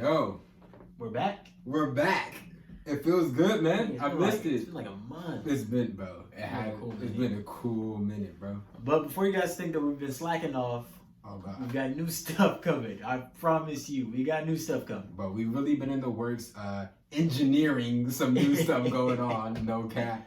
Yo, We're back. we're back. It feels good, man. It's I been missed it. It's been like a month. It's been, bro. It's been a cool minute, bro. But before you guys think that we've been slacking off, Oh god, we've got new stuff coming. I promise you, we got new stuff coming. bro. We've really been in the works, engineering some new stuff going on. No cap.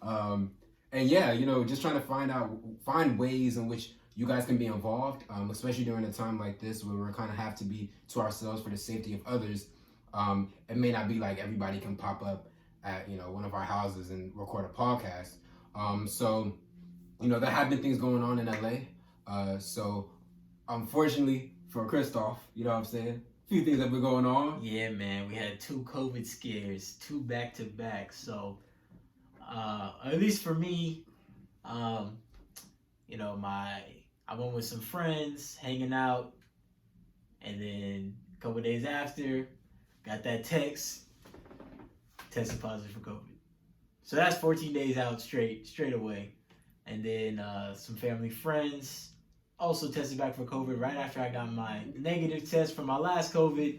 And yeah, just trying to find ways in which you guys can be involved, especially during a time like this where we kind of have to be to ourselves for the safety of others. It may not be like everybody can pop up at one of our houses and record a podcast. So there have been things going on in LA. So unfortunately for Christoph, you know what I'm saying, a few things have been going on. Yeah, man, we had 2 COVID scares, 2 back to back. So at least for me, I went with some friends, hanging out, and then a couple days after, got that text, tested positive for COVID. So that's 14 days out straight away. And then some family friends also tested back for COVID right after I got my negative test for my last COVID.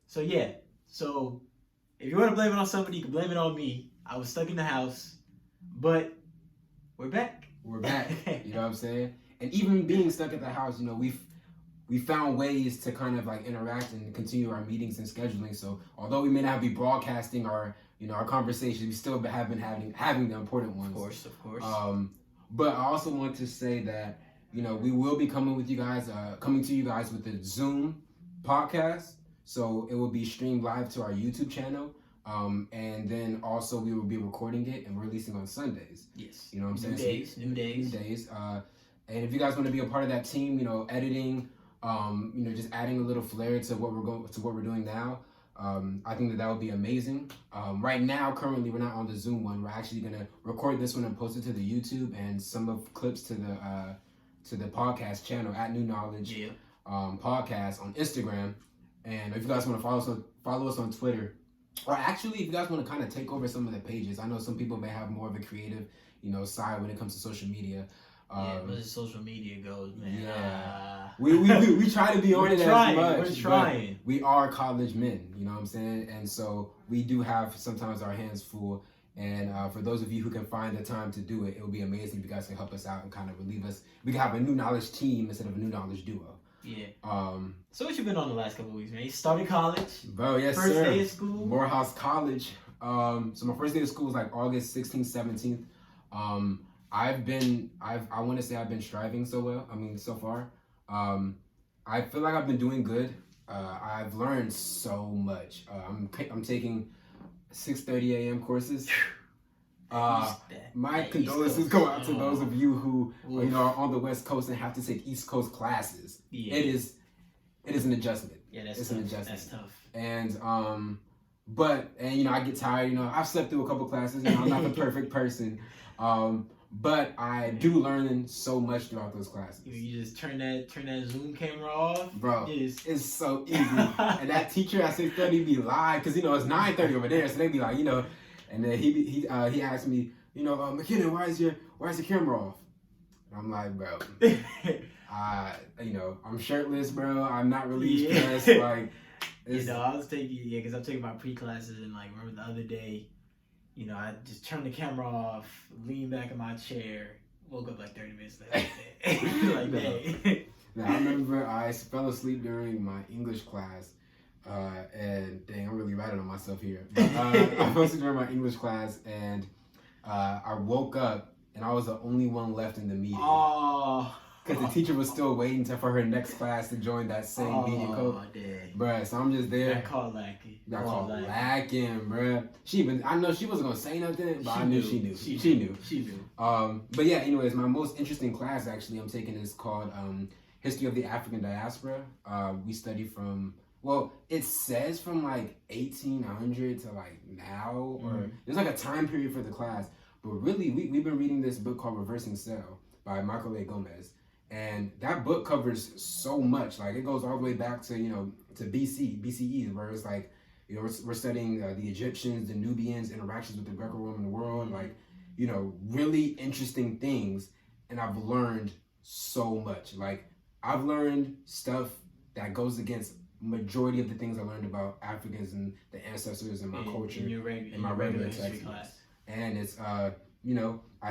So if you want to blame it on somebody, you can blame it on me. I was stuck in the house, but we're back. We're back. You know what I'm saying? And even being stuck at the house, we found ways to kind of like interact and continue our meetings and scheduling. So although we may not be broadcasting our conversations, we still have been having the important ones. Of course. But I also want to say that we will be coming to you guys with a Zoom podcast. So it will be streamed live to our YouTube channel. And then also we will be recording it and releasing on Sundays. Yes. You know what I'm saying? New days. And if you guys want to be a part of that team, editing, just adding a little flair to what we're doing now, I think that would be amazing. Right now, currently, we're not on the Zoom one. We're actually gonna record this one and post it to the YouTube and some of clips to the podcast channel at New Knowledge Podcast on Instagram. And if you guys want to follow us on Twitter. Or actually, if you guys want to kind of take over some of the pages, I know some people may have more of a creative, side when it comes to social media. As social media goes, man. Yeah, we try to be on it as much. We're trying. We are college men, you know what I'm saying, and so we do have sometimes our hands full. And for those of you who can find the time to do it, it would be amazing if you guys can help us out and kind of relieve us. We can have a New Knowledge team instead of a New Knowledge duo. Yeah. So what you been on the last couple of weeks, man? You started college. Bro, yes, first sir. First day of school. Morehouse College. So my first day of school was like August 16th, 17th. I want to say I've been striving so far. I feel like I've been doing good. I've learned so much. I'm taking 6:30 a.m. courses. My condolences go out to those of you who are on the West Coast and have to take East Coast classes. Yeah. It is an adjustment. Yeah, it's an adjustment. That's tough. And I get tired. I've slept through a couple classes. I'm not the perfect person. But I do learn so much throughout those classes. You just turn that Zoom camera off. Bro, it's so easy. And that teacher at 6:30 be live because it's 9:30 over there, so they be like, and then he asked me, McKinnon, why is your camera off? And I'm like, bro, I'm shirtless, bro. I'm not really stressed. Like, I was taking because I'm taking my pre-classes and remember the other day, I just turned the camera off, leaned back in my chair, woke up 30 minutes later. Now I remember I fell asleep during my English class. And dang, I'm really ratting on myself here. But, I fell asleep during my English class, and I woke up, and I was the only one left in the meeting. Oh. Because the teacher was still waiting for her next class to join that same meeting code. Bruh, so I'm just there. That called lacking. Got called lacking, bruh. I know she wasn't going to say nothing, but I knew she knew. She knew. But yeah, anyways, my most interesting class, actually, I'm taking is called History of the African Diaspora. We study from... Well, it says from 1800 to now, or there's a time period for the class. But really, we've been reading this book called Reversing Cell by Michael A. Gomez. And that book covers so much. It goes all the way back to, to BCE, where it's we're studying the Egyptians, the Nubians, interactions with the Greco-Roman world, really interesting things. And I've learned so much. I've learned stuff that goes against majority of the things I learned about Africans and the ancestors and my culture in my regular history textbooks. class. And it's I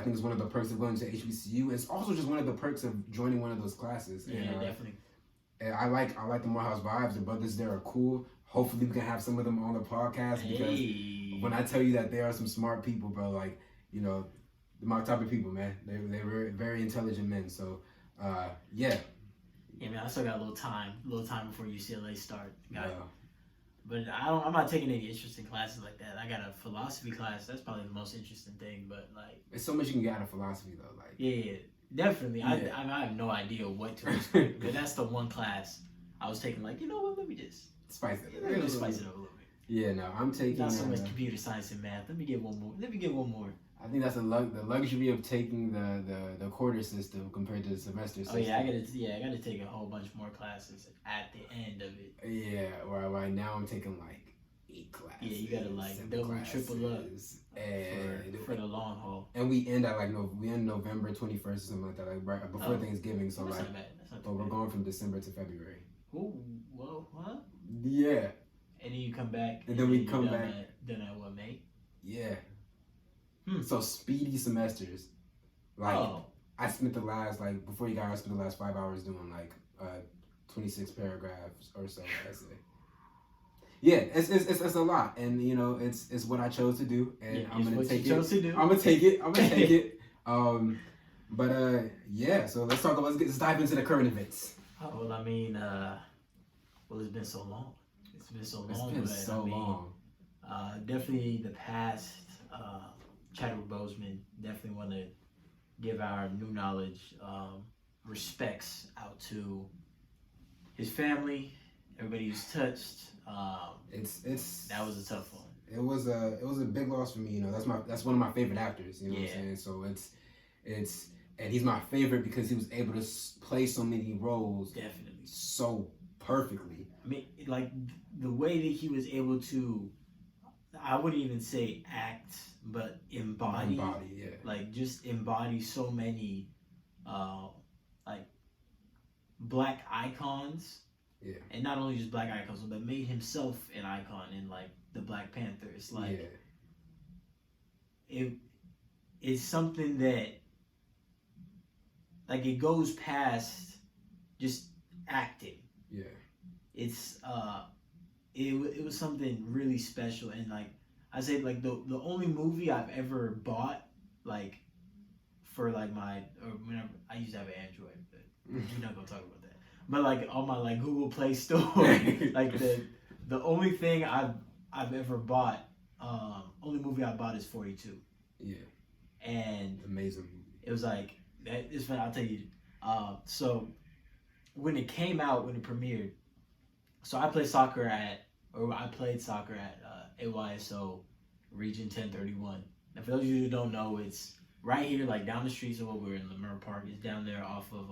think it's one of the perks of going to HBCU. It's also just one of the perks of joining one of those classes. Yeah, and, definitely. And I like the Morehouse vibes. The brothers there are cool. Hopefully we can have some of them on the podcast because when I tell you that they are some smart people, bro, like, my type of people, man. They were very intelligent men. So, yeah. Yeah, man, I still got a little time before UCLA start. But I'm not taking any interesting classes like that. I got a philosophy class. That's probably the most interesting thing. But like, there's so much you can get out of philosophy, though. Like, yeah, definitely. Yeah. I have no idea what to expect. But that's the one class I was taking. Like, you know what? Let me just spice it. Let me just spice it up a little bit. Yeah, no, I'm taking not so much computer science and math. Let me get one more. I think that's the luxury of taking the quarter system compared to the semester system. Oh yeah, I gotta take a whole bunch more classes at the end of it. Yeah, right now I'm taking like 8 classes. Yeah, you gotta like double, triple up and for the long haul. And we end at November 21st or something like that, like right before Thanksgiving. So that's like, not bad. That's not but we're going from December to February. Ooh, whoa, huh? Yeah. And then you come back. And then we come back. Then at what, May? Yeah. So speedy semesters. Like I spent the last before you got here, I spent the last 5 hours doing 26 paragraphs or so essay. Yeah, it's a lot, and it's what I chose to do, and I'm gonna take it. I'm gonna take it. Yeah. So let's let's dive into the current events. Oh, well, I mean, it's been so long. It's been so long. Definitely the past. Chadwick Boseman, definitely want to give our new knowledge respects out to his family, everybody who's touched. That was a tough one. It was a big loss for me. That's one of my favorite actors. You know what I'm saying? So it's and he's my favorite because he was able to play so many roles. Definitely. So perfectly. I mean, like the way that he was able to, I wouldn't even say act, but embody, yeah. Like just embody so many, like black icons. Yeah. And not only just black icons, but made himself an icon in like the Black Panther. It's like it's something that like it goes past just acting. Yeah. It's it was something really special, and like I say, like the only movie I've ever bought like for like whenever I used to have an Android, but we're not gonna talk about that. But like on my like Google Play Store, like the only thing I've ever bought, only movie I bought is 42. Yeah. And amazing. It was like that. It's funny. I'll tell you. So when it came out, when it premiered, so I played soccer at AYSO Region 1031. Now for those of you who don't know, it's right here, like down the streets of what we're in, Lemur Park. It's down there off of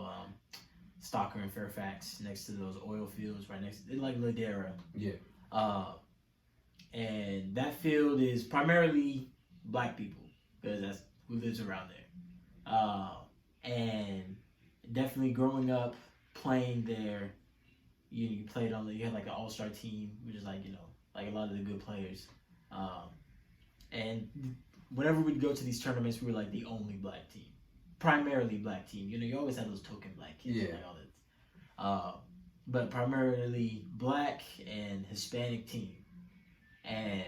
Stocker and Fairfax, next to those oil fields, right next to like Ladera. Yeah. And that field is primarily black people because that's who lives around there. And definitely growing up playing there, you played you had like an all-star team, which is like like a lot of the good players. And whenever we'd go to these tournaments, we were like the only black team, primarily black team. You always have those token black kids, like all that. But primarily black and Hispanic team, and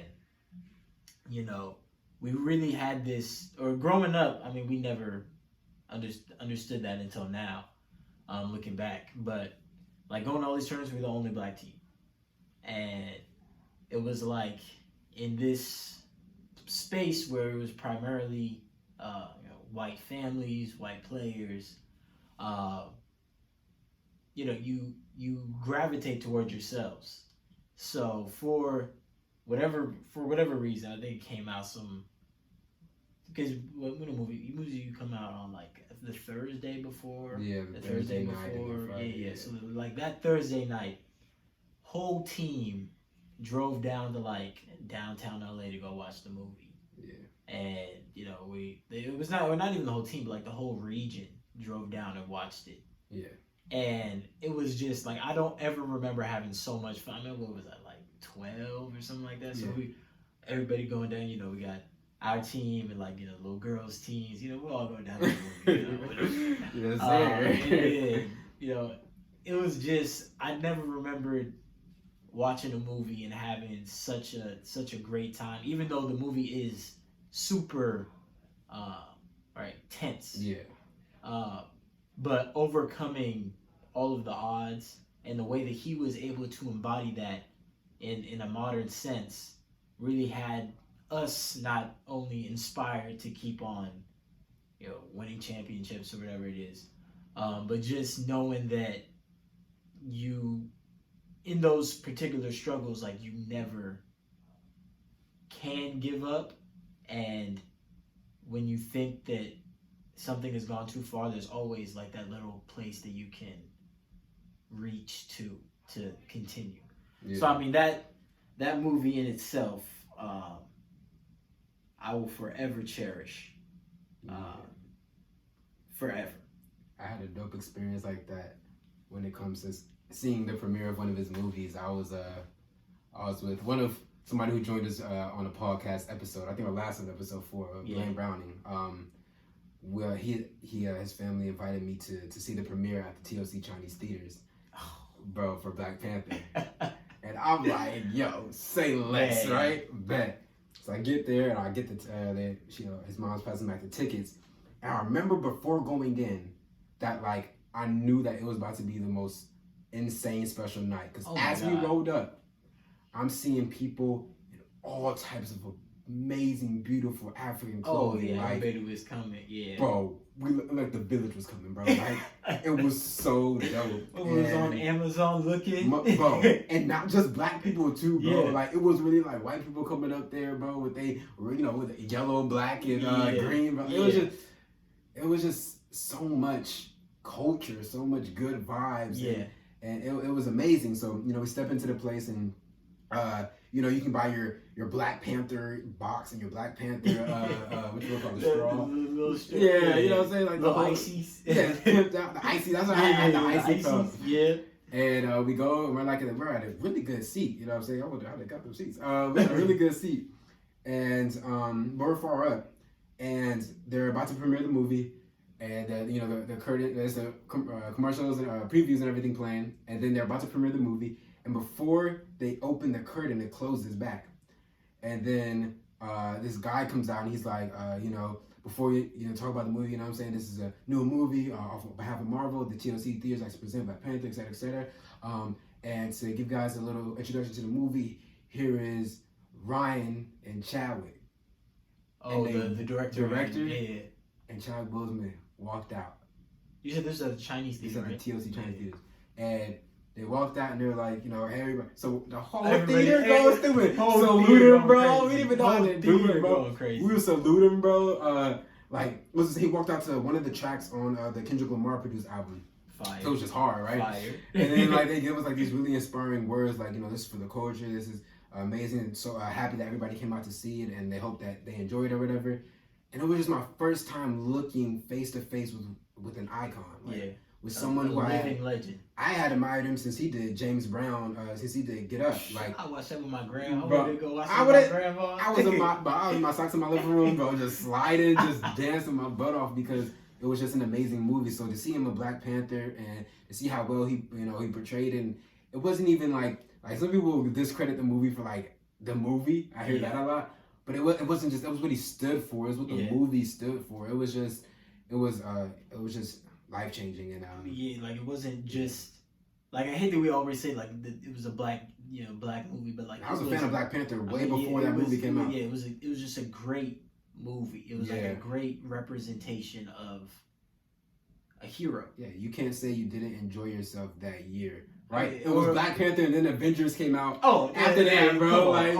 we really had this. Or growing up, I mean, we never understood that until now, looking back. But like going to all these tournaments, we were the only black team, and it was like in this space where it was primarily white families, white players. You gravitate towards yourselves. So for whatever reason, I think it came out because when a movie you come out on like the Thursday before, the Thursday before, Friday, So like that Thursday night, whole team drove down to like downtown LA to go watch the movie. Yeah. And it was not even the whole team, but like the whole region drove down and watched it. Yeah. And it was just like, I don't ever remember having so much fun. I mean, what was that, like 12 or something like that? So everybody going down, you know, we got our team and like, you know, little girls' teams, you know, we're all going down to the movie, you know, yes, sir. And, you know, it was just, I never remembered watching a movie and having such a great time, even though the movie is super tense. Yeah. But overcoming all of the odds and the way that he was able to embody that in a modern sense really had us not only inspired to keep on, you know, winning championships or whatever it is, but just knowing that you, in those particular struggles, like, you never can give up. And when you think that something has gone too far, there's always like that little place that you can reach to continue. Yeah. So I mean, that movie in itself, I will forever cherish. Forever. I had a dope experience like that when it comes to seeing the premiere of one of his movies. I was with somebody who joined us on a podcast episode. I think our last episode 4, Blaine Browning. Well, his family invited me to see the premiere at the TLC Chinese theaters, bro, for Black Panther. And I'm like, yo, say less, right? Bet. So I get there and I get his mom's passing back the tickets. And I remember before going in that, like, I knew that it was about to be the most insane special night. Because we rolled up, I'm seeing people in all types of amazing, beautiful African clothing. Everybody was coming, Bro, like the village was coming, bro. Like, it was so dope. It was on Amazon looking. Bro, and not just black people too, bro. Like, it was really like white people coming up there, bro, with with yellow, black, and green, bro. It was just so much culture, so much good vibes. And it was amazing. So, you know, we step into the place and you know, you can buy your Black Panther box and your Black Panther what you call the straw. Little straw. Yeah, you know what I'm saying? Like the ices. Yeah, the icy. That's what I had, the icy cup. Yeah. And we go and we're at a really good seat. You know what I'm saying? I wonder how they got those seats. We had a really good seat. And we're far up. And they're about to premiere the movie. And you know, the curtain, there's the commercials and previews and everything playing. And then they're about to premiere the movie. And before they open the curtain, it closes back. And then this guy comes out and he's like, you know, before you talk about the movie, you know what I'm saying? This is a new movie on behalf of Marvel. The TLC theaters like to present Black Panther, et cetera, et cetera. And to give guys a little introduction to the movie, here is Ryan and Chadwick. Oh, and the director. Yeah. And Chadwick Boseman walked out. You said this is a Chinese theater, right? The TLC Chinese theaters. And they walked out and they were like, you know, hey, everybody. So the whole Everybody, theater goes through it. Salute him, bro. We didn't even know how to do it, bro. We were salute him, bro. He walked out to one of the tracks on the Kendrick Lamar produced album. Fire. So it was just hard, right? Fire. And then like they give us like these really inspiring words, like, you know, this is for the culture. This is amazing. And so happy that everybody came out to see it and they hope that they enjoyed it or whatever. And it was just my first time looking face to face with an icon. Like, with someone who legend. I had admired him since he did James Brown, since he did Get Up. Like, I watched that with my grandma. I was in my socks in my living room, bro, just sliding, just dancing my butt off because it was just an amazing movie. So to see him in Black Panther and to see how well he portrayed it, and it wasn't even like some people discredit the movie for like the movie. I hear that a lot, but it wasn't just, it was what he stood for. It was what the movie stood for. It was just life changing. And like, it wasn't just like, I hate that we always say like it was a black movie, but like I was a fan of Black Panther way before that movie came out. Yeah, it was just a great movie. It was like a great representation of a hero. Yeah, you can't say you didn't enjoy yourself that year, right? It was Black Panther, and then Avengers came out. After that, bro, like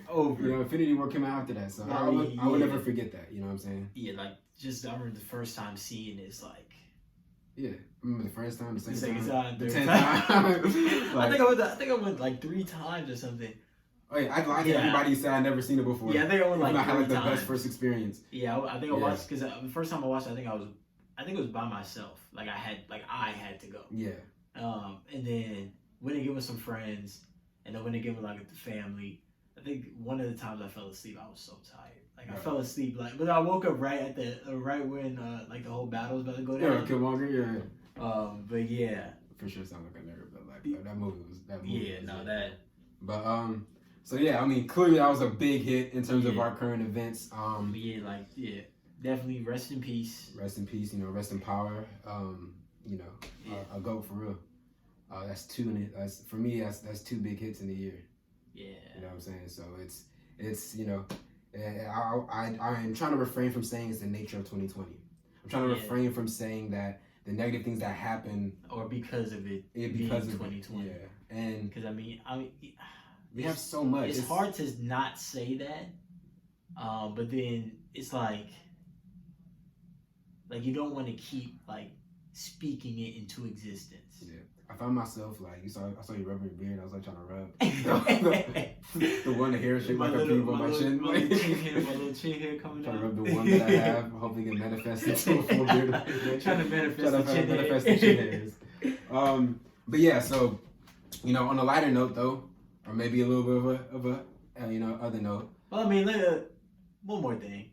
over. You know, Infinity War came out after that, so I would never forget that. You know what I'm saying? Yeah, like just I remember the first time seeing it, it's like. Yeah, I remember the first time, the second time, the 10th time. Like, I think I went like 3 times or something. Oh yeah, I think everybody said I'd never seen it before. Yeah, I think I went like 3 I had like the times. best first experience. Yeah, I think I watched because the first time I watched it, I I think it was by myself. Like I had to go. Yeah. And then went again with some friends, and then went again with like the family. I think one of the times I fell asleep, I was so tired. Like I fell asleep, but I woke up right at the right when like the whole battle was about to go down. Yeah, Killmonger. Yeah. But yeah. For sure, sound like a nerd, but like that movie was that. Movie Yeah, was no, it. that. But so yeah, I mean, clearly that was a big hit in terms of our current events. Definitely rest in peace. Rest in peace, rest in power. A GOAT for real. That's two. That's for me. That's two big hits in a year. Yeah. You know what I'm saying? So it's I'm trying to refrain from saying it's the nature of 2020. I'm trying to refrain from saying that the negative things that happen or because of it because of 2020. Yeah, and because I mean we have so much. It's hard to not say that, but then it's like you don't want to keep like speaking it into existence. Yeah. I found myself like I saw you rubbing your beard. I was like trying to rub the one hair shape like a pube on my chin. My little chin hair coming out. Trying to rub the one that I have. Hopefully it manifests into a full beard. Trying to manifest the chin hairs. But yeah, so on a lighter note though, or maybe a little bit of a other note. Well, I mean, one more thing.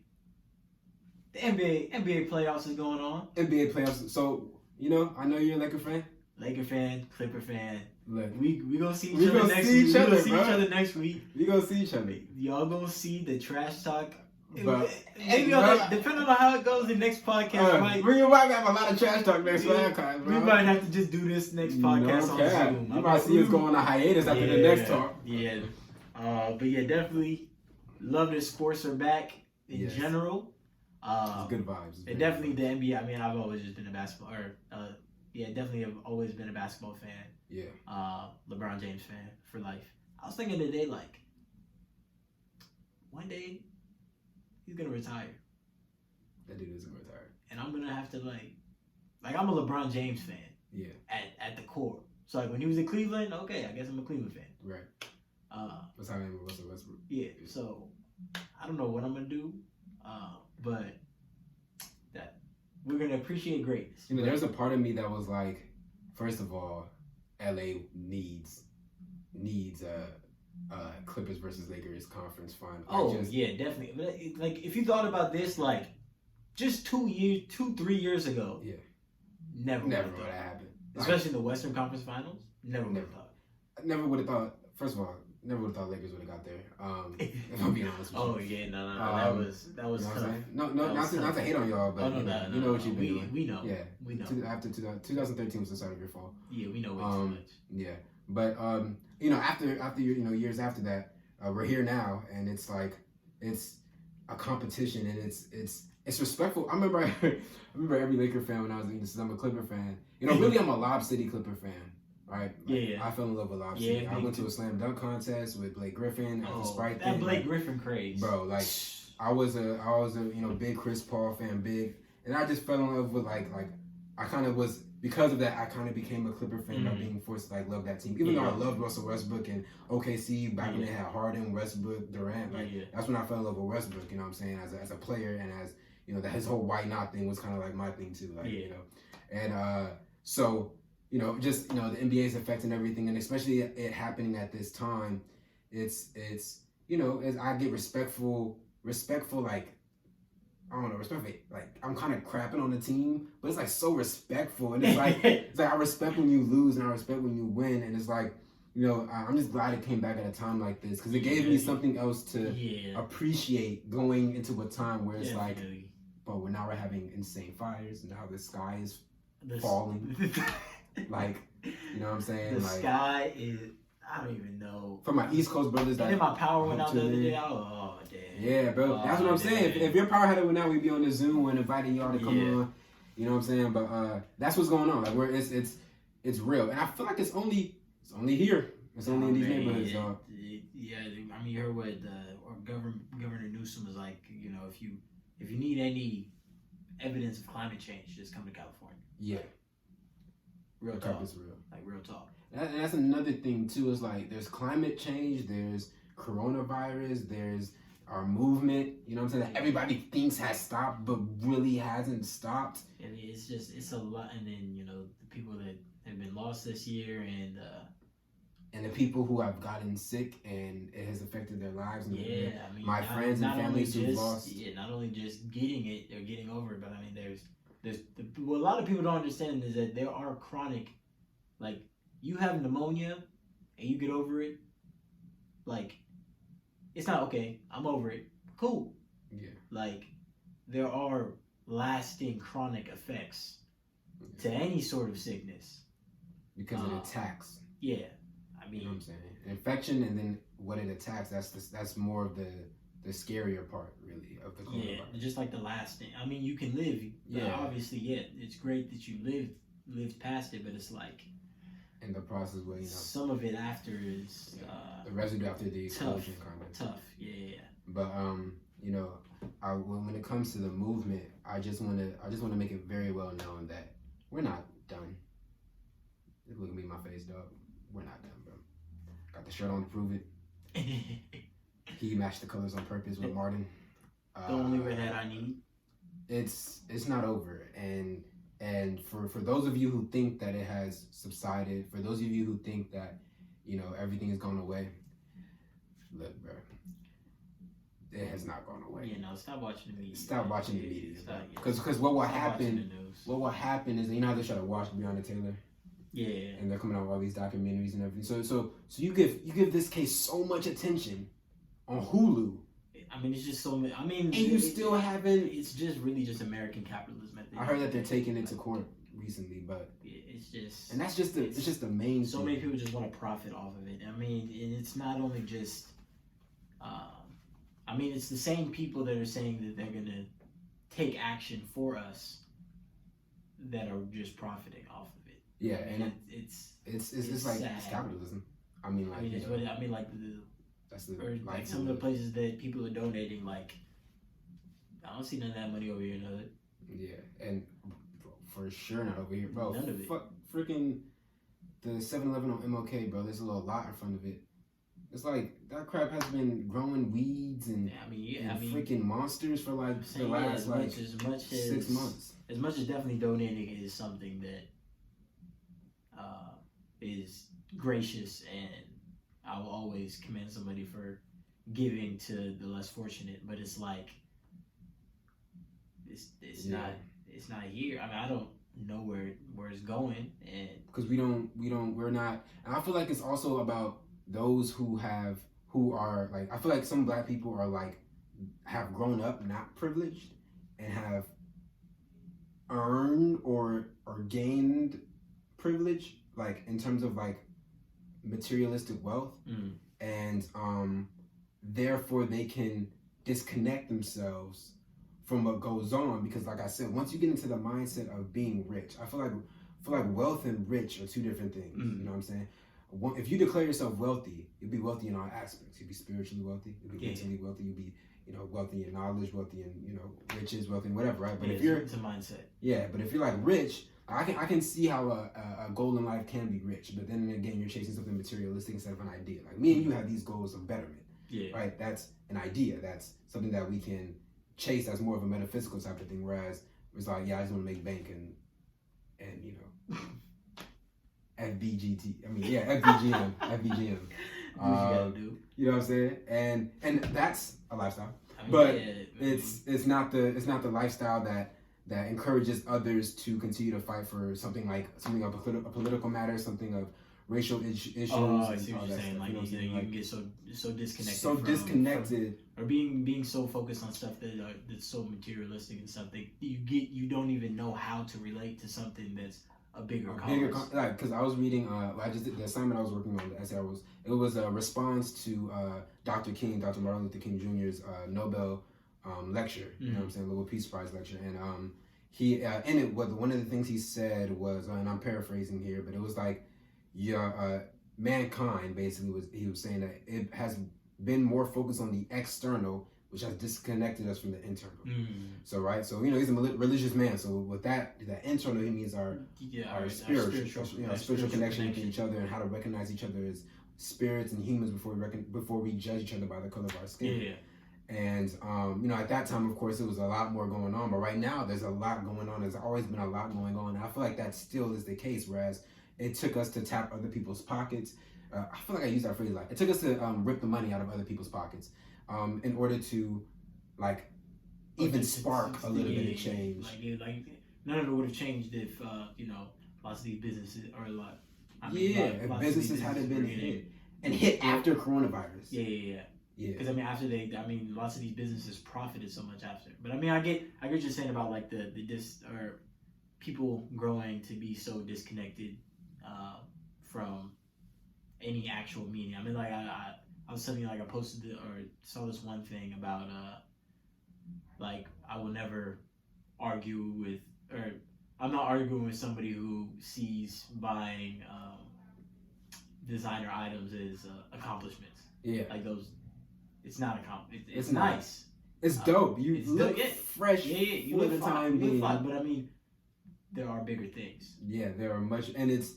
The NBA playoffs is going on. NBA playoffs. So I know you're a Laker fan. Laker fan, Clipper fan. Look, we gonna see each other next week. We gonna see each other next week. We gonna see each other. Y'all gonna see the trash talk. But maybe depending on how it goes, the next podcast might. We might have a lot of trash talk next podcast. We might have to just do this next podcast on Zoom. You might see us go on a hiatus after the next talk. Yeah. But yeah, definitely love that sports are back in general. It's good vibes. And definitely the NBA. I mean, I've always just been a basketball definitely have always been a basketball fan. Yeah. LeBron James fan for life. I was thinking today, like, one day he's gonna retire. That dude is gonna retire. And I'm gonna have to like I'm a LeBron James fan. Yeah. At the core. So like when he was in Cleveland, okay, I guess I'm a Cleveland fan. Right. What's happening with Russell Westbrook? Yeah. So I don't know what I'm gonna do, but that we're gonna appreciate greatness. There's a part of me that was like, first of all, LA needs Clippers versus Lakers conference final. Yeah, definitely. But like if you thought about this, like just 3 years ago, never would have happened. Especially in the Western Conference Finals, never would have thought. Never would have thought. First of all, never would have thought Lakers would have got there. If I'm being honest with you. No, that was tough. No, not to hate on y'all, but you know what you've been doing. We know. Yeah, we know. After 2013 was the start of your fall. Yeah, we know way too much. Yeah, but after years after that, we're here now, and it's like it's a competition, and it's respectful. I remember every Laker fan when I was since I'm a Clipper fan. Really I'm a Lob City Clipper fan. Right? I fell in love with Lob City. I went to a slam dunk contest with Blake Griffin at the Sprite thing. That Blake Griffin craze. Bro, like I was a big Chris Paul fan, and I just fell in love with like I kind of was because of that I kind of became a Clipper fan by being forced to love that team. Even though I loved Russell Westbrook and OKC back when they had Harden, Westbrook, Durant, that's when I fell in love with Westbrook, you know what I'm saying, as a player, and as that his whole why not thing was kind of like my thing too, and so the NBA is affecting everything, and especially it happening at this time, it's as I get respectful, like, I don't know, respectful, like, I'm kind of crapping on the team, but it's, like, so respectful, and it's like, I respect when you lose, and I respect when you win, and it's like, I'm just glad it came back at a time like this, because it gave me something else to appreciate going into a time where it's like, but we're having insane fires, and now the sky is falling. Like, you know what I'm saying? The sky is, I don't even know. For my East Coast brothers, and then my power went out the other day. Oh, damn. Yeah, bro. That's what I'm saying. If your power had it went out, we'd be on the Zoom and inviting y'all to come on. You know what I'm saying? But that's what's going on. Like, it's real, and I feel like it's only here. It's only in these neighborhoods. Yeah, I mean, you heard what Governor Newsom was like. If you need any evidence of climate change, just come to California. Yeah. Real talk. Is real. Like real talk. And that's another thing too. Is like there's climate change, there's coronavirus, there's our movement, you know what I'm saying, that everybody thinks has stopped but really hasn't stopped. And it's a lot. And then, you know, the people that have been lost this year, and the people who have gotten sick and it has affected their lives. And I mean, my friends and families who've lost. Yeah, not only just getting it or getting over it, but I mean, what a lot of people don't understand is that there are chronic, like, you have pneumonia and you get over it, like, it's not okay, I'm over it, cool. Yeah. Like, there are lasting chronic effects to any sort of sickness. Because it attacks. Yeah. I mean, you know what I'm saying? Infection and then what it attacks, that's more of the scarier part, really, of the coronavirus. Yeah, just like the last thing. I mean, you can live. Yeah. Obviously, yeah, it's great that you lived past it, but it's like, in the process where, you know, some of it after is the residue after the explosion, kind of tough. Yeah. But you know, when it comes to the movement, I just want to make it very well known that we're not done. Look at me in my face, dog. We're not done, bro. Got the shirt on to prove it. He matched the colors on purpose with Martin. The only red hat I need. It's not over, and for those of you who think that it has subsided, for those of you who think that, you know, everything has gone away, look, bro, it has not gone away. Yeah, no, stop watching the media. Stop watching the media, because what will happen? What will happen is, you know how they try to watch Breonna Taylor. Yeah. And they're coming out with all these documentaries and everything. So you give this case so much attention on Hulu. I mean, it's just so many. I mean, and you still haven't. It's just really just American capitalism. I heard that they're taking it to court recently, but it's just. And that's just the main. So many people just want to profit off of it. I mean, and it's not only just. I mean, it's the same people that are saying that they're gonna take action for us that are just profiting off of it. Yeah, I mean, and it's like sad. It's capitalism. I mean, like, that's like some of the places that people are donating. Like, I don't see none of that money over here in the hood. Yeah, and for sure not over here, bro. None of it. Freaking the 7-Eleven on MLK, bro. There's a little lot in front of it. It's like that crap has been growing weeds and freaking monsters for like the last like 6 months. As much as definitely donating is something that is gracious, and I will always commend somebody for giving to the less fortunate. But it's like it's not here. I mean, I don't know where it's going, and because we're not. And I feel like it's also about those who are like, I feel like some black people are like, have grown up not privileged and have earned or gained privilege, like in terms of like materialistic wealth, and therefore they can disconnect themselves from what goes on, because like I said, once you get into the mindset of being rich, I feel like wealth and rich are two different things. You know what I'm saying? If you declare yourself wealthy, you'll be wealthy in all aspects. You'll be spiritually wealthy. You'll be mentally wealthy. You'll be, you know, wealthy in knowledge, wealthy in, you know, riches, wealthy in whatever, right? But if you're, it's a mindset. Yeah, but if you're like rich, I can see how a goal in life can be rich, but then again, you're chasing something materialistic instead of an idea. Like me and you have these goals of betterment. Yeah. Right. That's an idea. That's something that we can chase. That's more of a metaphysical type of thing. Whereas it's like, yeah, I just want to make bank and you know. FBGT. I mean, yeah, FBGM. FBGM. You gotta do. You know what I'm saying? And that's a lifestyle. I mean, but it's not the lifestyle that encourages others to continue to fight for something of a political matter, something of racial issues. Oh, I see what you're saying. Like, you can get so disconnected. So disconnected. Or being so focused on stuff that's so materialistic and stuff that you don't even know how to relate to something that's a bigger cause. Like, because I was reading, I just did the assignment I was working on, the essay it was a response to Dr. Martin Luther King Jr.'s Nobel lecture, you know what I'm saying, Nobel Peace Prize lecture, and he in it, one of the things he said was, and I'm paraphrasing here, but it was like, mankind basically he was saying that it has been more focused on the external, which has disconnected us from the internal. So, right? So, you know, he's a religious man. So with that internal, he means our spiritual connection to each other, and how to recognize each other as spirits and humans before we judge each other by the color of our skin. And at that time, of course, it was a lot more going on. But right now, there's a lot going on. There's always been a lot going on. And I feel like that still is the case. Whereas it took us to tap other people's pockets. I feel like I use that phrase like it took us to rip the money out of other people's pockets in order to like even spark a little bit of change. Like none of it would have changed if lots of these businesses are if businesses hadn't been hit after coronavirus. Yeah. Because lots of these businesses profited so much after. But I get what you're saying about like the people growing to be so disconnected from any actual meaning. I mean, like I was telling you, like I posted or saw this one thing about like I will never argue with, or I'm not arguing with somebody who sees buying designer items as accomplishments. Yeah, like those. It's not it's nice. It's dope. You look fresh. You look fine. But I mean, there are bigger things. Yeah, there are much, and it's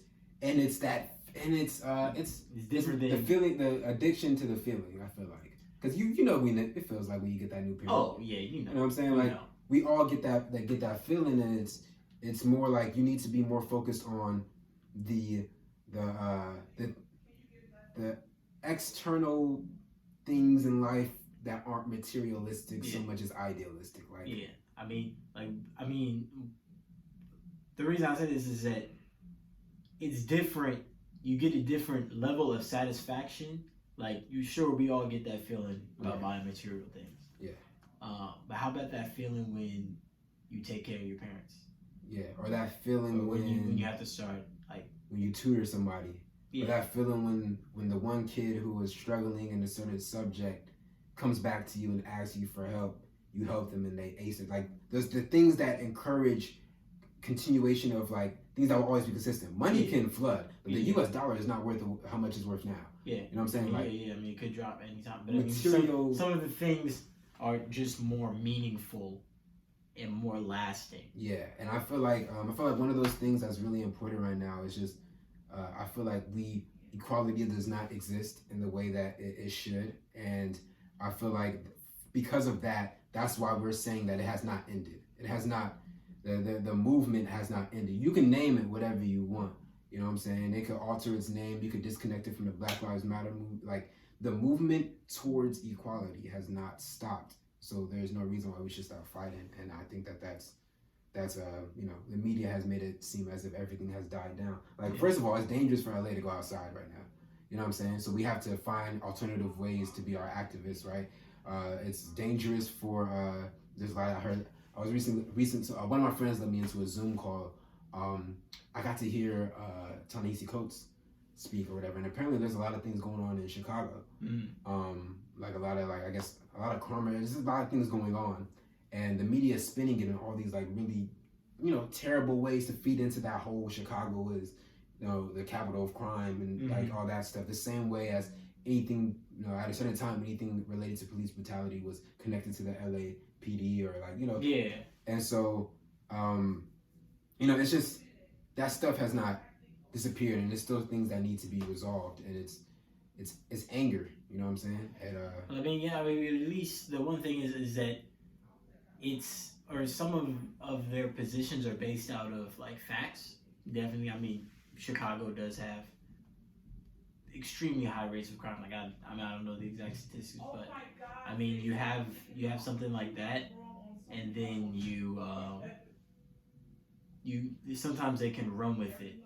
different than the feeling, the addiction to the feeling. I feel like because it feels like when you get that new pair. Oh yeah, You know what I'm saying? Like we all get that feeling, and it's more like you need to be more focused on the external things in life that aren't materialistic so much as idealistic. Like I mean, the reason I say this is that it's different. You get a different level of satisfaction. Like we all get that feeling about buying material things. Yeah. But how about that feeling when you take care of your parents? Yeah, or that feeling when you have to start like when you tutor somebody. Yeah. Or that feeling when the one kid who was struggling in a certain subject comes back to you and asks you for help, you help them and they ace it. Like there's the things that encourage continuation of like things that will always be consistent. Money can flood, but the U.S. dollar is not worth how much it's worth now. Yeah, you know what I'm saying? Like, I mean, it could drop anytime. But material, some of the things are just more meaningful and more lasting. Yeah, and I feel like one of those things that's really important right now is just I feel like equality does not exist in the way that it should, and I feel like because of that, that's why we're saying that it has not ended. It has not. The movement has not ended. You can name it whatever you want. You know what I'm saying? They could alter its name. You could disconnect it from the Black Lives Matter movement. Like the movement towards equality has not stopped. So there's no reason why we should stop fighting. And I think that's the media has made it seem as if everything has died down. Like first of all, it's dangerous for LA to go outside right now. You know what I'm saying? So we have to find alternative ways to be our activists, right? It's dangerous for there's a lot I heard. I was one of my friends let me into a Zoom call. I got to hear Ta-Nehisi Coates speak or whatever, and apparently there's a lot of things going on in Chicago. Like a lot of karma. There's a lot of things going on, and the media is spinning it in all these like really, terrible ways to feed into that whole Chicago is, the capital of crime and like all that stuff. The same way as anything, at a certain time, anything related to police brutality was connected to the LAPD or like, Yeah. And so, it's just that stuff has not disappeared, and there's still things that need to be resolved, and it's anger. You know what I'm saying? And, at least the one thing is that some of their positions are based out of like facts. Definitely, Chicago does have extremely high rates of crime. Like I don't know the exact statistics, but you have something like that, and then you sometimes they can run with it.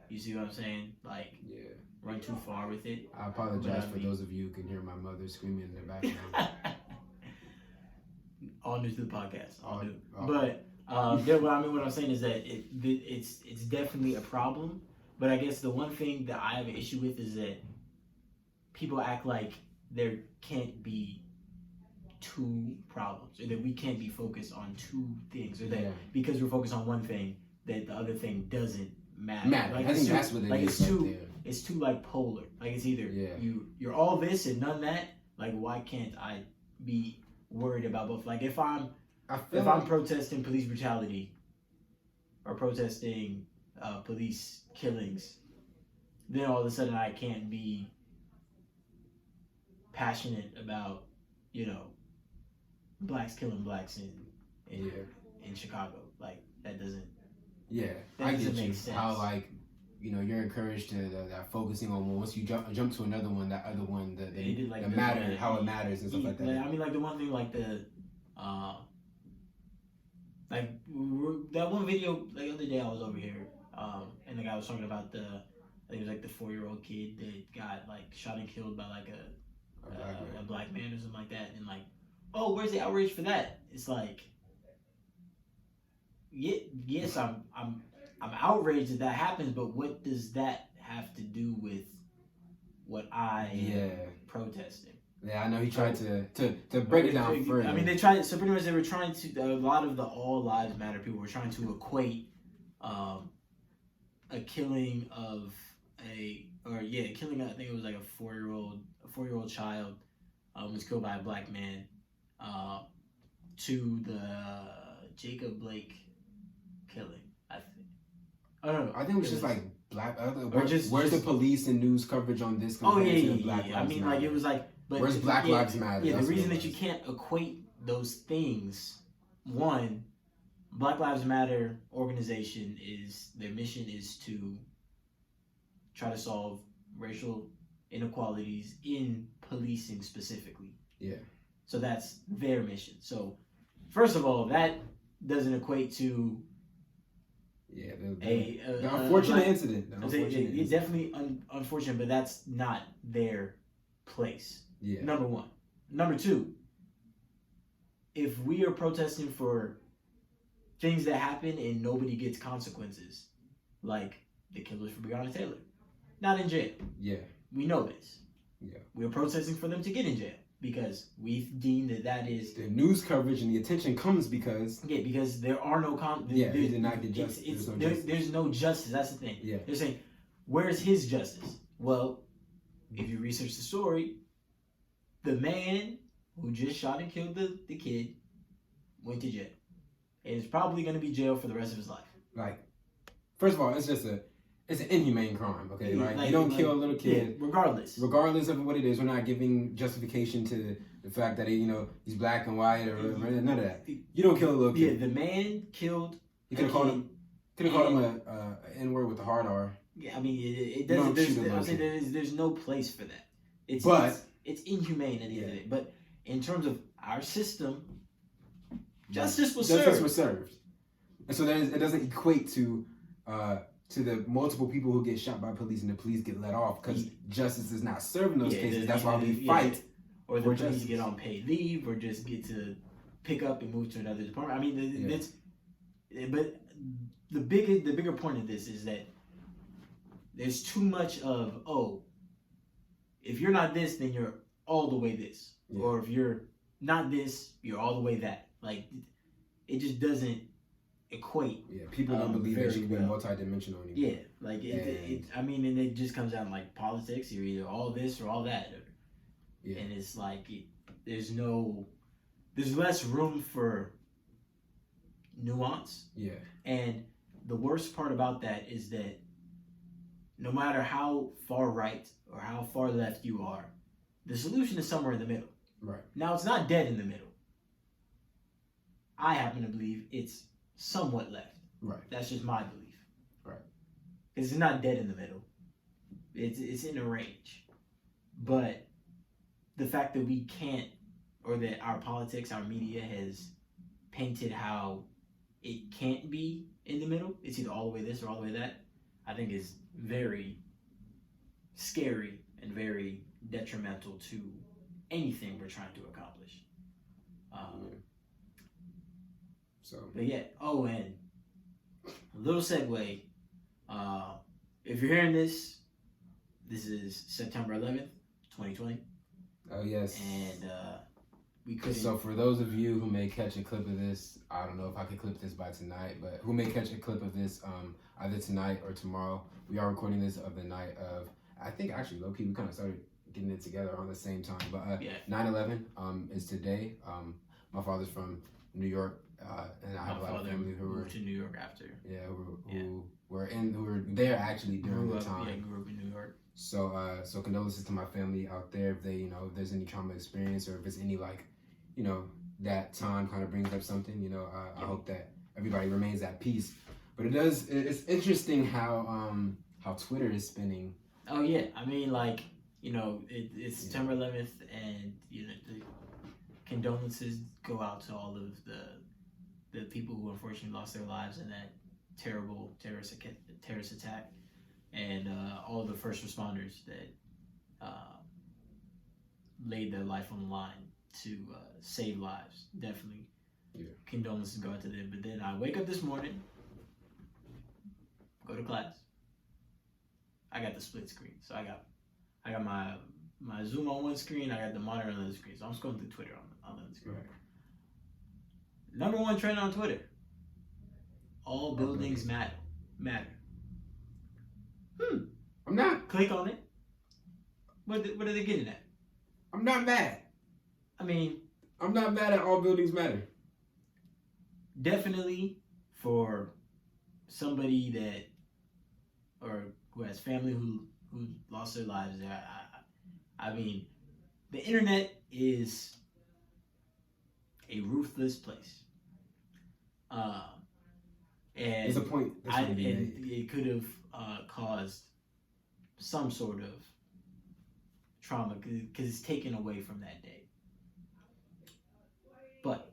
You see what I'm saying? Like run too far with it. I apologize for those of you who can hear my mother screaming in the background. All new to the podcast. All new. But what I'm saying is that it's definitely a problem. But I guess the one thing that I have an issue with is that people act like there can't be two problems, or that we can't be focused on two things, or that because we're focused on one thing, that the other thing doesn't matter. Like, I think that's what it is. It's too like polar. Like it's either you're all this and none that. Like why can't I be worried about both? Like if I'm protesting police brutality or protesting police killings, then all of a sudden I can't be passionate about blacks killing blacks in Chicago. Like that doesn't. Yeah, I get you. How like, you know, you're encouraged to that focusing on once you jump to another one, that other one, the matter, how it matters and stuff like that. I mean, like the one thing, like like that one video, like the other day I was over here, and the guy was talking about I think it was like the 4-year-old kid that got like shot and killed by like a black man or something like that, and like, oh, where's the outrage for that? It's like, yes, I'm outraged that happens, but what does that have to do with what I am protesting? Yeah, I know he tried to break it down further. I mean, they tried. So pretty much, they were trying to. A lot of the All Lives Matter people were trying to equate a killing of killing. I think it was like a 4-year-old child was killed by a black man to the Jacob Blake killing. I think. I don't know. I think it was just like black. Where's the police and news coverage on this? Oh yeah, yeah, Black Lives I mean, Matter? Like it was like. But where's Black Lives Matter? Yeah, the reason that you can't equate those things, one, Black Lives Matter organization their mission is to try to solve racial inequalities in policing specifically. Yeah. So that's their mission. So, first of all, that doesn't equate to the unfortunate incident. It's definitely unfortunate, but that's not their place. Yeah. Number one. Number two, if we are protesting for things that happen and nobody gets consequences, like the killers for Breonna Taylor, not in jail. Yeah. We know this. Yeah. We're protesting for them to get in jail because we deem that is the news coverage and the attention comes because because there are no they did not get justice. There's no justice. That's the thing. Yeah. They're saying, where's his justice? Well, if you research the story, the man who just shot and killed the kid went to jail. And is probably going to be jailed for the rest of his life. Like, first of all, it's an inhumane crime, okay? Right? You don't kill a little kid. Regardless of what it is. We're not giving justification to the fact that he's black and white or none of that. You don't kill a little kid. Yeah, the man killed. You could have called him a N-word with a hard R. Yeah, I mean it doesn't. There's no place for that. It's inhumane at the end of the day. But in terms of our system, justice was served. And so it doesn't equate to the multiple people who get shot by police and the police get let off because justice is not served in those cases. That's why we fight. Or the police get on paid leave or just get to pick up and move to another department. I mean, but the bigger point of this is that there's too much of, if you're not this, then you're all the way this. Yeah. Or if you're not this, you're all the way that. Like, it just doesn't equate. Yeah, people don't believe that you can be multidimensional anymore. Yeah, like, and it just comes down like politics. You're either all this or all that. Yeah. And it's like, there's less room for nuance. Yeah. And the worst part about that is that no matter how far right or how far left you are, the solution is somewhere in the middle. Right. Now, it's not dead in the middle. I happen to believe it's somewhat left. Right. That's just my belief. Right. Because it's not dead in the middle. It's in a range. But the fact that we can't, or that our politics, our media has painted how it can't be in the middle, it's either all the way this or all the way that, I think is very scary and very detrimental to anything we're trying to accomplish. But yeah. Oh, and a little segue. If you're hearing this is September 11th, 2020. Oh yes. And we couldn't. So for those of you who may catch a clip of this, I don't know if I can clip this by tonight, but who may catch a clip of this either tonight or tomorrow. We are recording this of the night of, I think actually low-key we kind of started getting it together on the same time. But 9/11 is today. My father's from New York, and I have a lot of family who moved to New York after. Yeah, who were there actually during the time. Yeah, grew up in New York. So condolences to my family out there. If they, if there's any trauma experience or if it's any that time kind of brings up something. You know, I hope that everybody remains at peace. But it's interesting how Twitter is spinning. Oh yeah, I mean, like, you know, it's September 11th, and you know, the condolences go out to all of the people who unfortunately lost their lives in that terrible terrorist attack, and all the first responders that laid their life on the line to save lives. Definitely, condolences go out to them. But then I wake up this morning, go to class. I got the split screen, so I got my Zoom on one screen. I got the monitor on the other screen, so I'm scrolling through Twitter on the other screen. Right. Number one trend on Twitter: all buildings matter. I'm not. Click on it. What are they getting at? I'm not mad. I mean, I'm not mad at all buildings matter. Definitely for somebody that, or who has family who lost their lives there. I mean, the internet is a ruthless place. And there's a point. And it could have caused some sort of trauma because it's taken away from that day. But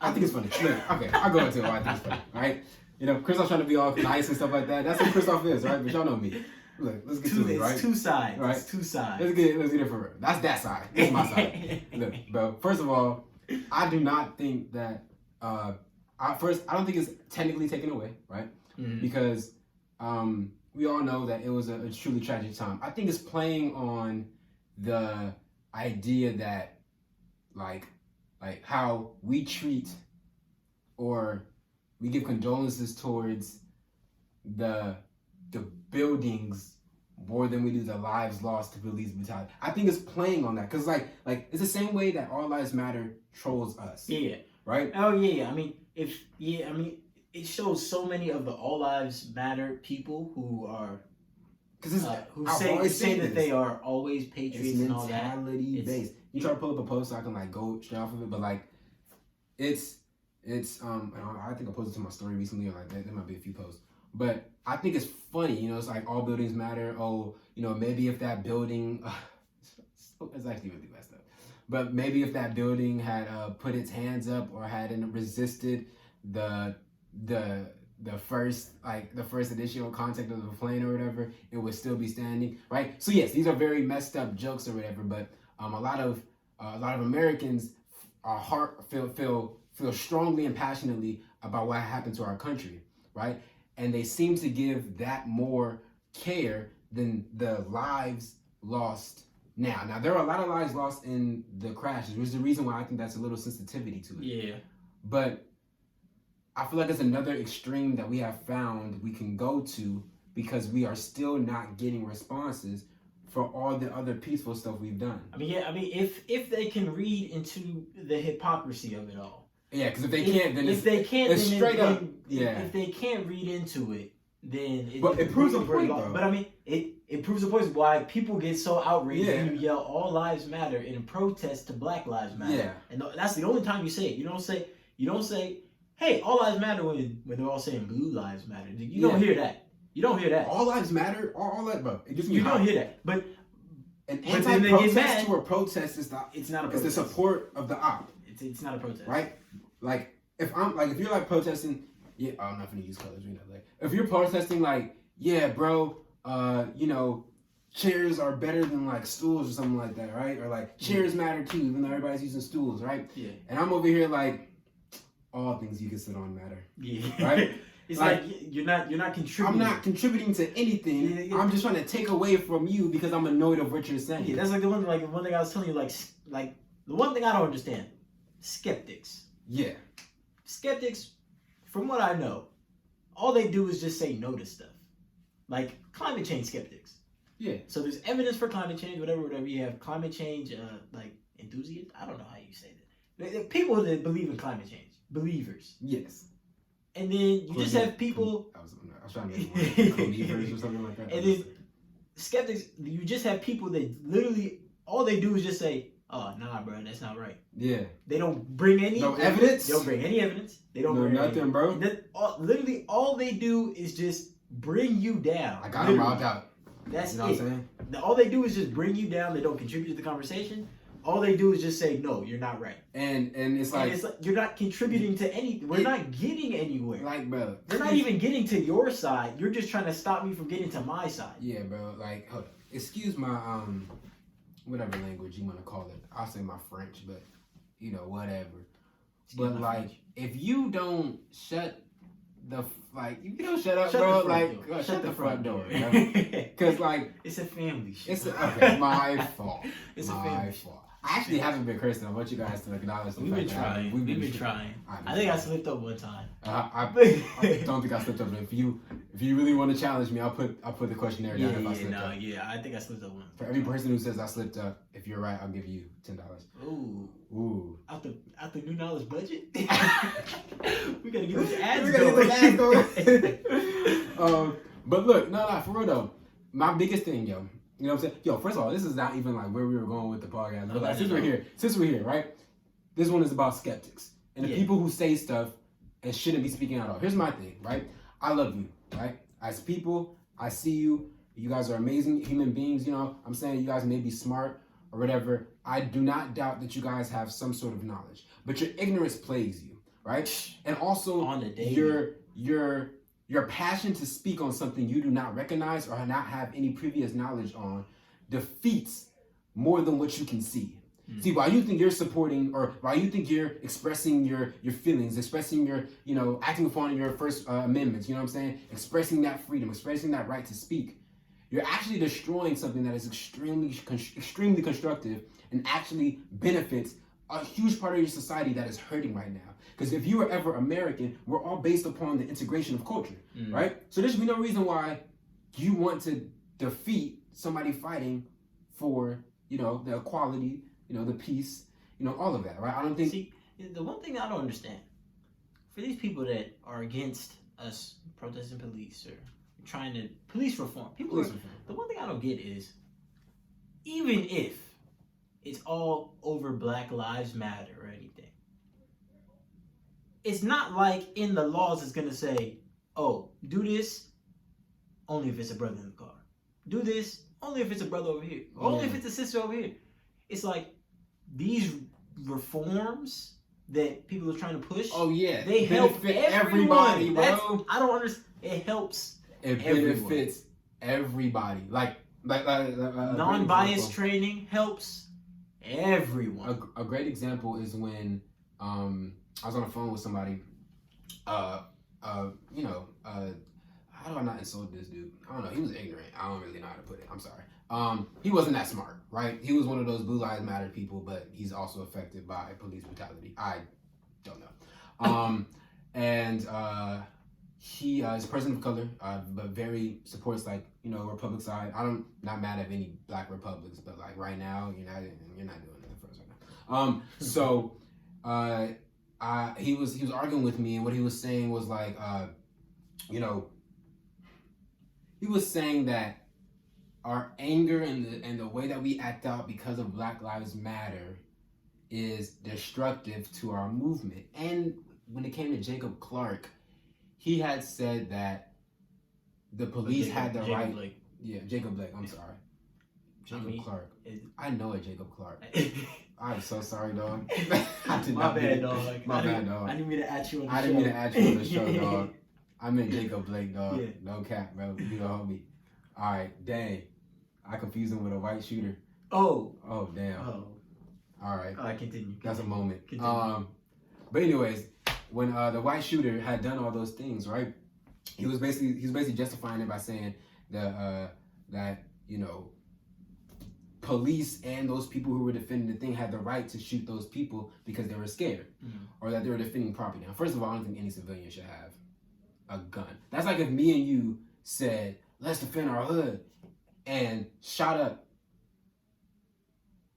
I think it's funny. Look, okay, I'll go into why I think it's funny. All right, you know, Christoph trying to be all nice and stuff like that. That's what Christoph is, right? But y'all know me. Look, let's get to it, right? It's two sides. Right? It's two sides. Let's get it for real. That's that side. This is my side. Look, bro. First of all, I do not think that. I don't think it's technically taken away, right? Mm-hmm. Because we all know that it was a truly tragic time. I think it's playing on the idea that, like how we treat or we give condolences towards the buildings more than we do the lives lost to police brutality. I think it's playing on that because like it's the same way that All Lives Matter trolls us. Yeah. Right? Oh yeah. I mean, it shows so many of the All Lives Matter people who are who say that they are always patriots and all that. Mentality based. You try to pull up a post so I can like go straight off of it, but like it's I think I posted to my story recently or like that. There might be a few posts. But I think it's funny, you know, it's like all buildings matter. Oh, you know, maybe if that building, it's actually really messed up. But maybe if that building had put its hands up or hadn't resisted the first initial contact of the plane or whatever, it would still be standing, right? So yes, these are very messed up jokes or whatever. But a lot of Americans feel strongly and passionately about what happened to our country, right? And they seem to give that more care than the lives lost now. Now, there are a lot of lives lost in the crashes, which is the reason why I think that's a little sensitivity to it. Yeah. But I feel like it's another extreme that we have found we can go to because we are still not getting responses for all the other peaceful stuff we've done. I mean, if they can read into the hypocrisy of it all. Yeah, because if they can't, then if they can't, it's straight up. Yeah. If they can't read into it, then it proves a point, though. But I mean, it proves a point why people get so outraged when you yell "All Lives Matter" in a protest to Black Lives Matter. Yeah, and that's the only time you say it. You don't say, "Hey, all lives matter" when they're all saying "Blue Lives Matter." You don't hear that. You don't hear that. All lives matter. All that, bro. You don't hear that. But an anti-protest to a protest is not. It's not a protest. It's the support of the op. It's not a protest, right? Like if you're like protesting, yeah, I'm not gonna use colors, you know. Like if you're protesting, like, yeah, bro, you know, chairs are better than like stools or something like that, right? Or like chairs matter too, even though everybody's using stools, right? Yeah. And I'm over here like, all things you can sit on matter. Yeah. Right? It's like you're not contributing. I'm not contributing to anything. Yeah. I'm just trying to take away from you because I'm annoyed of what you're saying. Yeah, that's like the one thing I was telling you, like the one thing I don't understand. Skeptics. Yeah. Skeptics, from what I know, all they do is just say no to stuff. Like climate change skeptics. Yeah. So there's evidence for climate change, whatever. You have climate change, like enthusiasts. I don't know how you say that. People that believe in climate change. Believers. Yes. And then you just have people. I was trying to make believers or something like that. And then skeptics, you just have people that literally all they do is just say, "Oh, nah, bro, that's not right." Yeah. They don't bring any evidence. They don't bring any evidence. They don't bring nothing, bro. Literally, all they do is just bring you down. I got them riled out. That's you know it. What I'm saying? All they do is just bring you down. They don't contribute to the conversation. All they do is just say, "No, you're not right." And it's like you're not contributing to anything. We're not getting anywhere. Like, bro, they're not even getting to your side. You're just trying to stop me from getting to my side. Yeah, bro. Like, hold up. Excuse my whatever language you want to call it. I'll say my French, but you know, whatever. But like, French. If you don't shut the if you don't shut up, bro, like shut the front door. Because like it's a family show. Okay, my fault. It's a family fault. I actually haven't been cursing. I want you guys to acknowledge the fact that we've been trying. I think I slipped up one time. I don't think I slipped up. But if you really want to challenge me, I'll put the questionnaire down if I slipped up. I think I slipped up one. For every person who says I slipped up, if you're right, I'll give you $10. Ooh. Out the new knowledge budget. We gotta get these ads going. But look, no, for real though, my biggest thing, yo. You know what I'm saying? Yo, first of all, this is not even like where we were going with the podcast. But like, since we're here, right? This one is about skeptics and the people who say stuff and shouldn't be speaking out. Here's my thing, right? I love you, right? As people, I see you. You guys are amazing human beings. You know, I'm saying you guys may be smart or whatever. I do not doubt that you guys have some sort of knowledge, but your ignorance plagues you, right? And also on the day, your passion to speak on something you do not recognize or not have any previous knowledge on defeats more than what you can see. See, while you think you're supporting or while you think you're expressing your feelings, expressing your, acting upon your First Amendments, you know what I'm saying? Expressing that freedom, expressing that right to speak, you're actually destroying something that is extremely constructive and actually benefits a huge part of your society that is hurting right now. Because if you were ever American, we're all based upon the integration of culture, right? So there should be no reason why you want to defeat somebody fighting for, the equality, the peace, all of that, right? I don't think... See, the one thing I don't understand, for these people that are against us protesting police or trying to... Police reform. The one thing I don't get is, even if it's all over Black Lives Matter or anything, it's not like in the laws it's going to say, oh, do this only if it's a brother in the car. Do this only if it's a brother over here. Only if it's a sister over here. It's like these reforms that people are trying to puch. Oh, yeah. They help everybody, bro. I don't understand. It helps benefits everybody. Like non-biased training helps everyone. A great example is when I was on the phone with somebody. How do I not insult this dude? I don't know. He was ignorant. I don't really know how to put it. I'm sorry. He wasn't that smart, right? He was one of those Blue Lives Matter people, but he's also affected by police brutality. I don't know. He is a person of color, but very supports Republic side. I'm not mad at any Black Republics, but like right now, you're not doing nothing for us right now. He was arguing with me, and what he was saying was like, he was saying that our anger and the way that we act out because of Black Lives Matter is destructive to our movement. And when it came to Jacob Clark, he had said that the police had the right. Blake. Yeah, Jacob Blake. I'm sorry. Jacob Clark. I know a Jacob Clark. I'm so sorry, dog. My bad, dog. My bad, dog. I didn't mean to add you on the show. I didn't mean to add you on the show, dog. I meant Jacob Blake, dog. Yeah. No cap, bro. You a homie. All right, dang. I confused him with a white shooter. Oh, damn. Oh. All right. All right, continue. That's a moment. Continue. But anyways, when the white shooter had done all those things, right? He was basically justifying it by saying that police and those people who were defending the thing had the right to shoot those people because they were scared, or that they were defending property. Now, first of all, I don't think any civilian should have a gun. That's like if me and you said, let's defend our hood, and shot up,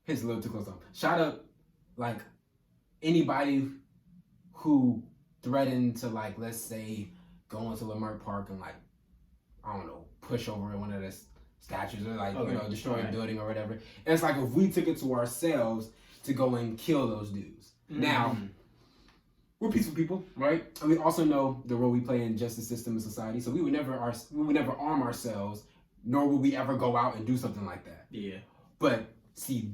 it's a little too close on, shot up like anybody who threatened to, like, let's say, go into Lamert Park and, like, I don't know, push over one of the statues or like destroy a building or whatever. And it's like if we took it to ourselves to go and kill those dudes. Now, we're peaceful people, right? And we also know the role we play in justice system and society. So we would never arm ourselves, nor would we ever go out and do something like that. Yeah. But see,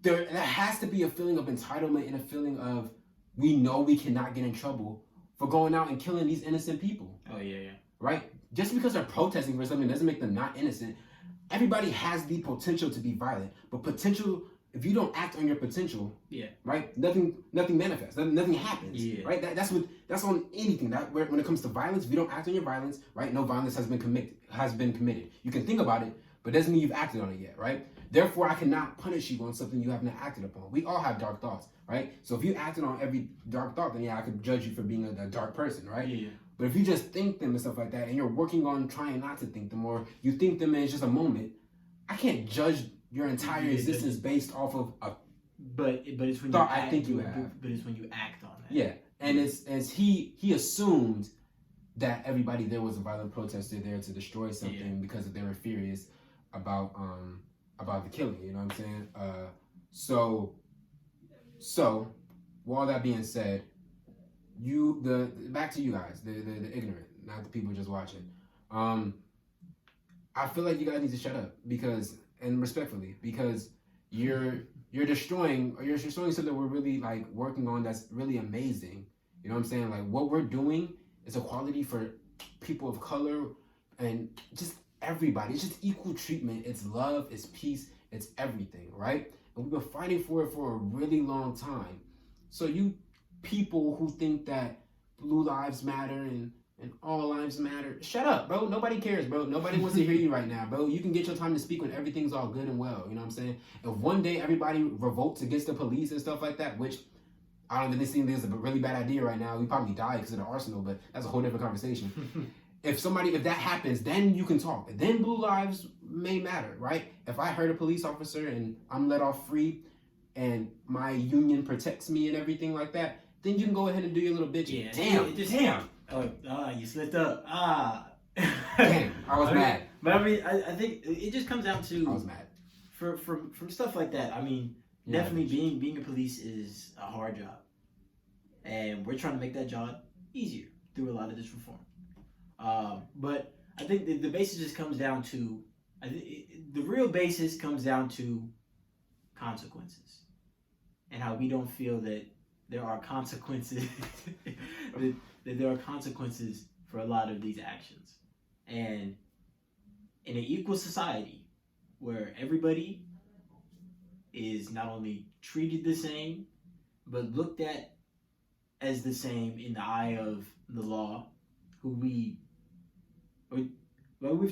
there has to be a feeling of entitlement and a feeling of we know we cannot get in trouble for going out and killing these innocent people. Oh yeah. Right? Just because they're protesting for something doesn't make them not innocent. Everybody has the potential to be violent, but potential, if you don't act on your potential, right, nothing manifests, nothing happens, right? That's on anything. When it comes to violence, if you don't act on your violence, right, no violence has been committed. You can think about it, but it doesn't mean you've acted on it yet, right? Therefore, I cannot punish you on something you have not acted upon. We all have dark thoughts, right? So if you acted on every dark thought, then I could judge you for being a dark person, right? Yeah. But if you just think them and stuff like that, and you're working on trying not to think them, or you think them and it's just a moment, I can't judge your entire existence based off of a but it's when thought you act, I think you have. But it's when you act on that. Yeah, and it's he assumed that everybody there was a violent protester there to destroy something because they were furious about the killing. You know what I'm saying? So with all that being said, back to you guys, the ignorant, not the people just watching. I feel like you guys need to shut up and respectfully, because you're destroying something we're really like working on that's really amazing. You know what I'm saying? Like what we're doing is equality for people of color and just everybody. It's just equal treatment. It's love. It's peace. It's everything, right? And we've been fighting for it for a really long time. So you people who think that blue lives matter and all lives matter, shut up, bro. Nobody cares, bro. Nobody wants to hear you right now, bro. You can get your time to speak when everything's all good and well. You know what I'm saying? If one day everybody revolts against the police and stuff like that, which I don't really think this is a really bad idea right now. We probably die because of the arsenal, but that's a whole different conversation. If that happens, then you can talk. Then blue lives may matter, right? If I hurt a police officer and I'm let off free and my union protects me and everything like that, then you can go ahead and do your little bitch. Yeah, Damn. Oh, you slipped up. Damn, I was mad. But I mean, I think it just comes down to I was mad. From stuff like that. I mean, definitely being a police is a hard job, and we're trying to make that job easier through a lot of this reform. But I think the basis just comes down to the real basis comes down to consequences, and how we don't feel that there are consequences that there are consequences for a lot of these actions. And in an equal society where everybody is not only treated the same but looked at as the same in the eye of the law, we've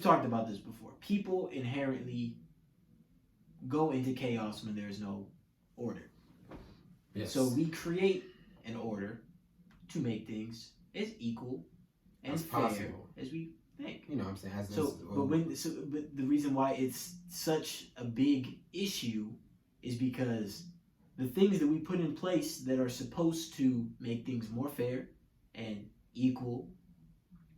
talked about this before. People inherently go into chaos when there's no order. Yes. So we create an order to make things as equal and fair possible as we think. You know what I'm saying? But the reason why it's such a big issue is because the things that we put in place that are supposed to make things more fair and equal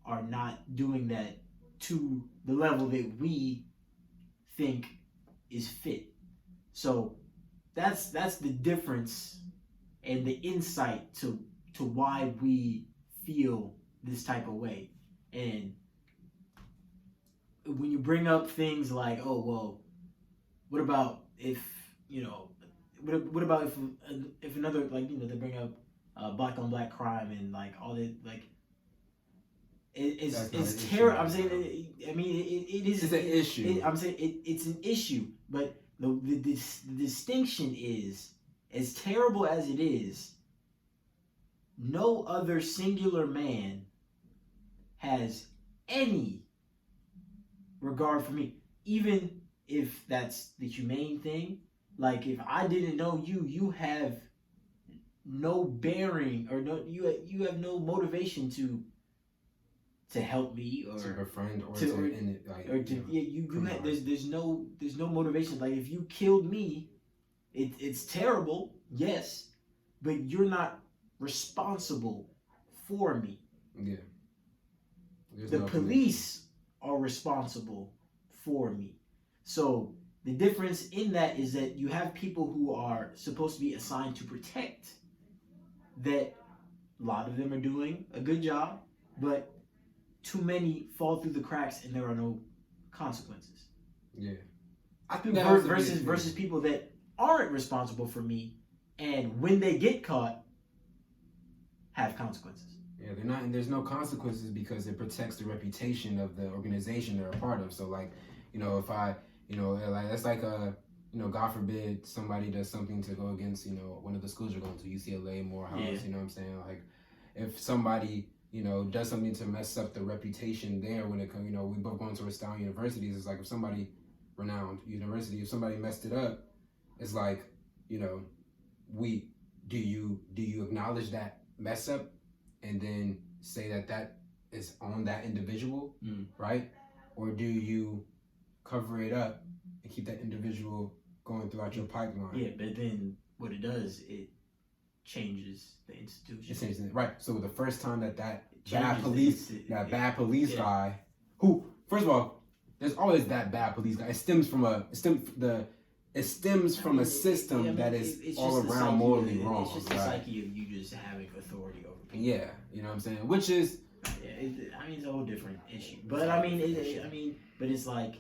are not doing that to the level that we think is fit. So that's the difference and the insight to why we feel this type of way. And when you bring up things like, oh well, what about if what about if another, like, they bring up black on black crime and like all that, like it's terrible. I'm saying it is an issue. I'm saying it's an issue, but the distinction is, as terrible as it is, no other singular man has any regard for me. Even if that's the humane thing, like if I didn't know you, you have no bearing, or you have no motivation to help me or to befriend or there's no motivation. Like if you killed me, it's terrible, yes, but you're not responsible for me. Yeah. The police are responsible for me. So the difference in that is that you have people who are supposed to be assigned to protect, that a lot of them are doing a good job, but too many fall through the cracks and there are no consequences. Yeah. I think that versus people that aren't responsible for me, and when they get caught, have consequences. Yeah, they're not, and there's no consequences because it protects the reputation of the organization they're a part of. So like, if I, like that's like God forbid somebody does something to go against, one of the schools you're going to, UCLA, Morehouse, Yeah. you know what I'm saying? Like, if somebody, does something to mess up the reputation there when it comes, we both going to renowned universities. It's like if somebody, renowned university, if somebody messed it up, it's like, do you acknowledge that mess up and then say that is on that individual, right? Or do you cover it up and keep that individual going throughout your pipeline? Yeah, but then what it does, it changes the institution. It changes it, right? So the first time that bad police guy, who, first of all, there's always that bad police guy. It stems from a system that is all around morally wrong. It's just the psyche of you just having authority over people. Yeah, you know what I'm saying? Which is, it's a whole different issue. But but it's like,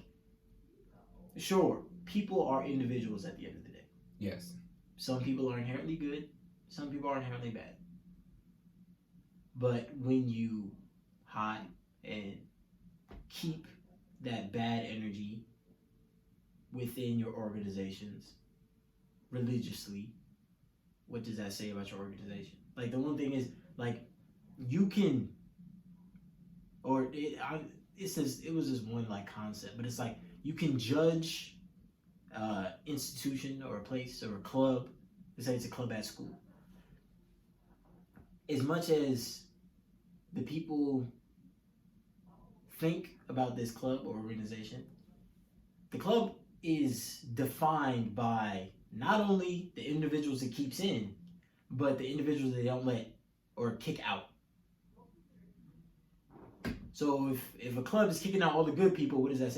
sure, people are individuals at the end of the day. Yes. Some people are inherently good. Some people are inherently bad. But when you hide and keep that bad energy within your organizations religiously, what does that say about your organization? Like, the one thing is, like, you can, or it was just one like concept, but it's like you can judge institution or a place or a club. Let's say it's a club at school. As much as the people think about this club or organization, the club is defined by not only the individuals it keeps in, but the individuals they don't let or kick out. So if a club is kicking out all the good people, what does that say?